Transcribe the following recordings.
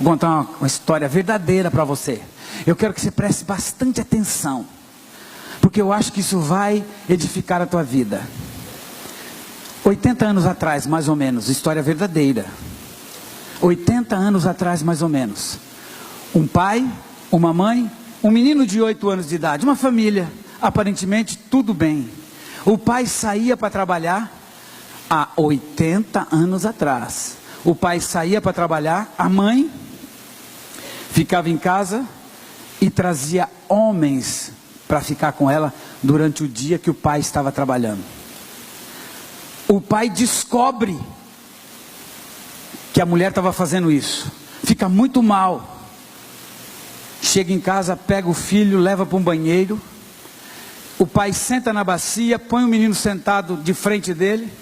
Vou contar uma história verdadeira para você. Eu quero que você preste bastante atenção, porque eu acho que isso vai edificar a tua vida. 80 anos atrás, mais ou menos, história verdadeira. 80 anos atrás, mais ou menos. Um pai, uma mãe, um menino de 8 anos de idade, uma família, aparentemente tudo bem. O pai saía para trabalhar há 80 anos atrás. O pai saía para trabalhar, a mãe ficava em casa e trazia homens para ficar com ela durante o dia que o pai estava trabalhando. O pai descobre que a mulher estava fazendo isso, fica muito mal, chega em casa, pega o filho, leva para um banheiro, o pai senta na bacia, põe o menino sentado de frente dele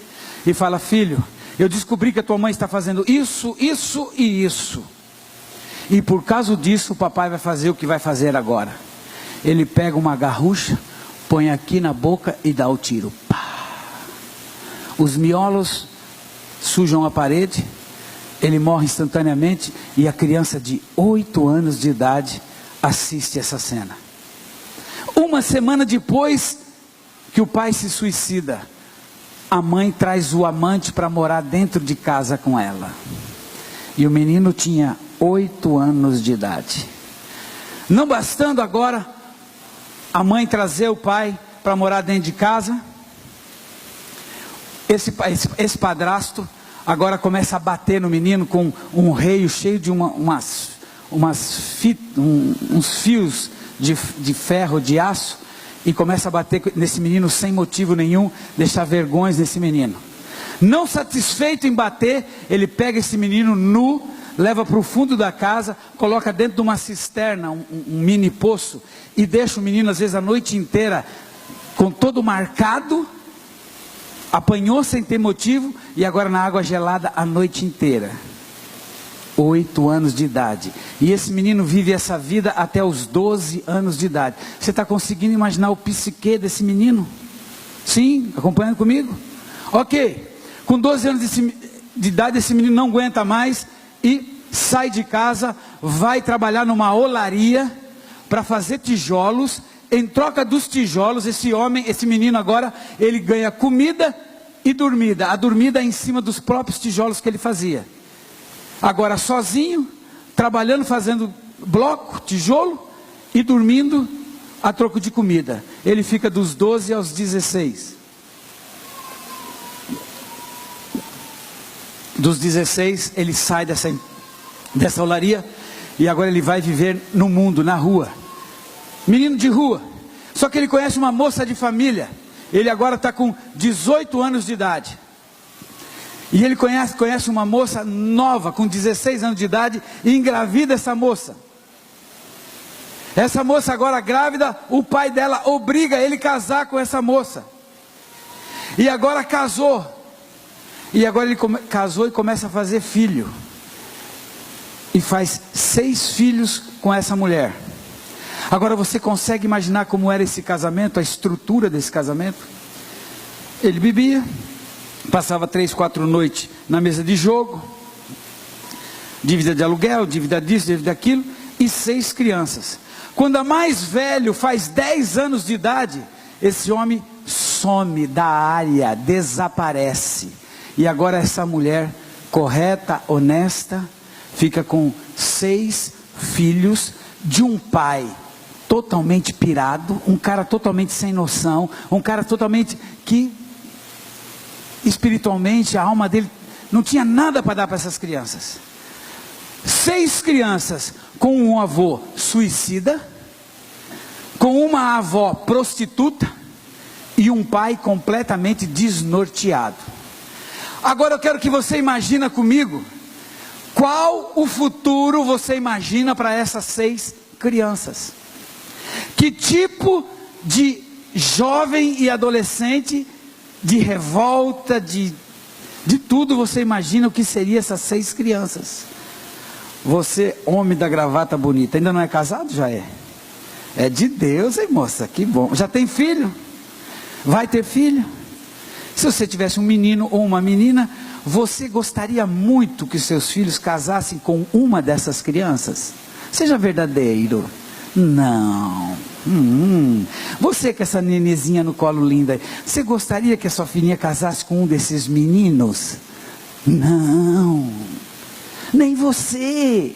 e fala: filho, eu descobri que a tua mãe está fazendo isso, isso e isso, e por causa disso o papai vai fazer o que vai fazer agora. Ele pega uma garrucha, põe aqui na boca e dá o tiro. Pá! Os miolos sujam a parede, ele morre instantaneamente e a criança de 8 anos de idade assiste essa cena. Uma semana depois que o pai se suicida, a mãe traz o amante para morar dentro de casa com ela. E o menino tinha 8 anos de idade. Não bastando agora a mãe trazer o pai para morar dentro de casa, esse padrasto agora começa a bater no menino com um reio cheio de uns fios de ferro, de aço, e começa a bater nesse menino sem motivo nenhum, deixar vergonhas nesse menino. Não satisfeito em bater, ele pega esse menino nu, leva para o fundo da casa, coloca dentro de uma cisterna, um mini poço, e deixa o menino às vezes a noite inteira com todo marcado, apanhou sem ter motivo, e agora na água gelada a noite inteira. 8 anos de idade, e esse menino vive essa vida até os 12 anos de idade. Você está conseguindo imaginar o psique desse menino? Sim, acompanhando comigo? Ok, com 12 anos de idade esse menino não aguenta mais, e sai de casa, vai trabalhar numa olaria, para fazer tijolos. Em troca dos tijolos, esse menino agora, ele ganha comida e dormida. A dormida é em cima dos próprios tijolos que ele fazia. Agora sozinho, trabalhando, fazendo bloco, tijolo, e dormindo a troco de comida. Ele fica dos 12 aos 16. Dos 16, ele sai dessa olaria, e agora ele vai viver no mundo, na rua. Menino de rua. Só que ele conhece uma moça de família. Ele agora está com 18 anos de idade. E ele conhece uma moça nova, com 16 anos de idade, e engravida essa moça. Essa moça agora grávida, o pai dela obriga ele a casar com essa moça. E agora casou. E agora ele casou e começa a fazer filho. E faz 6 filhos com essa mulher. Agora você consegue imaginar como era esse casamento, a estrutura desse casamento? Ele bebia, passava 3, 4 noites na mesa de jogo, dívida de aluguel, dívida disso, dívida daquilo, e 6 crianças. Quando a mais velho faz 10 anos de idade, esse homem some da área, desaparece. E agora essa mulher correta, honesta, fica com 6 filhos de um pai totalmente pirado, um cara totalmente sem noção, um cara totalmente que espiritualmente a alma dele não tinha nada para dar para essas crianças. 6 crianças com um avô suicida, com uma avó prostituta e um pai completamente desnorteado. Agora eu quero que você imagine comigo, qual o futuro você imagina para essas 6 crianças? Que tipo de jovem e adolescente, de revolta, de tudo você imagina o que seria essas 6 crianças? Você, homem da gravata bonita, ainda não é casado? Já é? É de Deus, hein moça? Que bom. Já tem filho? Vai ter filho? Se você tivesse um menino ou uma menina, você gostaria muito que seus filhos casassem com uma dessas crianças? Seja verdadeiro. Não. Você com essa nenezinha no colo linda, você gostaria que a sua filhinha casasse com um desses meninos? Não. Nem você.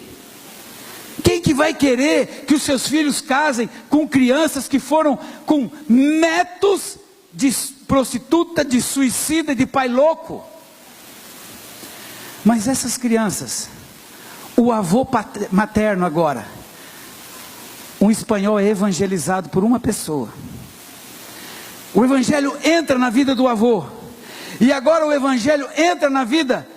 Quem que vai querer que os seus filhos casem com crianças que foram com netos de prostituta, de suicida, de pai louco? Mas essas crianças, o avô materno agora, um espanhol é evangelizado por uma pessoa. O evangelho entra na vida do avô. E agora o evangelho entra na vida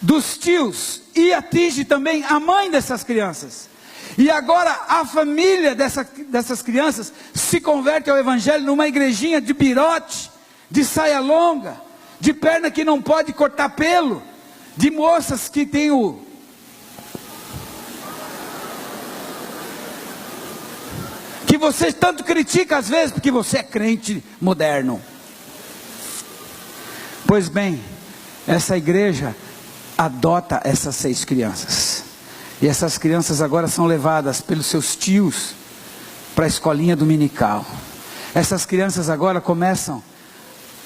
dos tios e atinge também a mãe dessas crianças. E agora a família dessas crianças se converte ao evangelho numa igrejinha de birote, de saia longa, de perna que não pode cortar pelo, de moças que tem que você tanto critica às vezes, porque você é crente moderno. Pois bem, essa igreja adota essas 6 crianças. E essas crianças agora são levadas pelos seus tios para a escolinha dominical. Essas crianças agora começam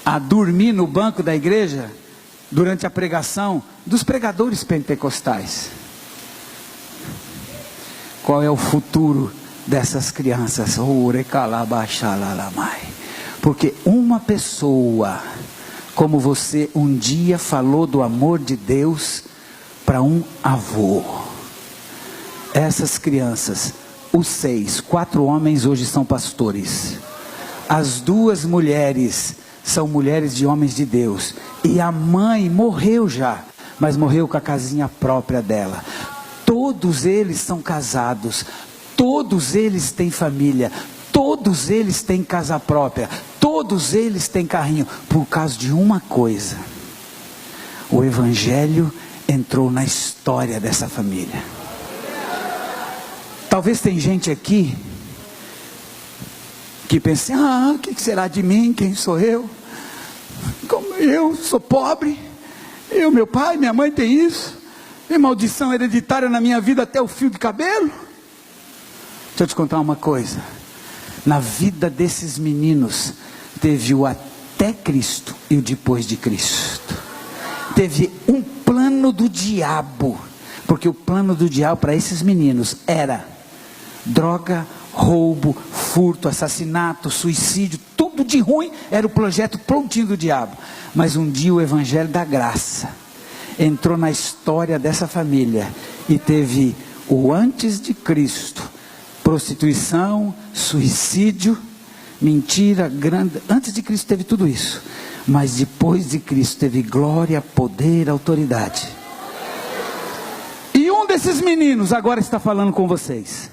a dormir no banco da igreja durante a pregação dos pregadores pentecostais. Qual é o futuro dessas crianças? Porque uma pessoa como você um dia falou do amor de Deus para um avô. Essas crianças, os 6, 4 homens hoje são pastores. As 2 mulheres são mulheres de homens de Deus. E a mãe morreu já, mas morreu com a casinha própria dela. Todos eles são casados. Todos eles têm família. Todos eles têm casa própria. Todos eles têm carrinho. Por causa de uma coisa: o evangelho entrou na história dessa família. Talvez tem gente aqui que pense: o que será de mim? Quem sou eu? Como eu sou pobre, meu pai, minha mãe tem isso, tem maldição hereditária na minha vida até o fio de cabelo. Deixa eu te contar uma coisa: na vida desses meninos teve o até Cristo e o depois de Cristo. Teve um plano do diabo, porque o plano do diabo para esses meninos era droga, roubo, furto, assassinato, suicídio, tudo de ruim era o projeto prontinho do diabo. Mas um dia o evangelho da graça entrou na história dessa família e teve o antes de Cristo: prostituição, suicídio, mentira, grande. Antes de Cristo teve tudo isso, mas depois de Cristo teve glória, poder, autoridade. E um desses meninos agora está falando com vocês.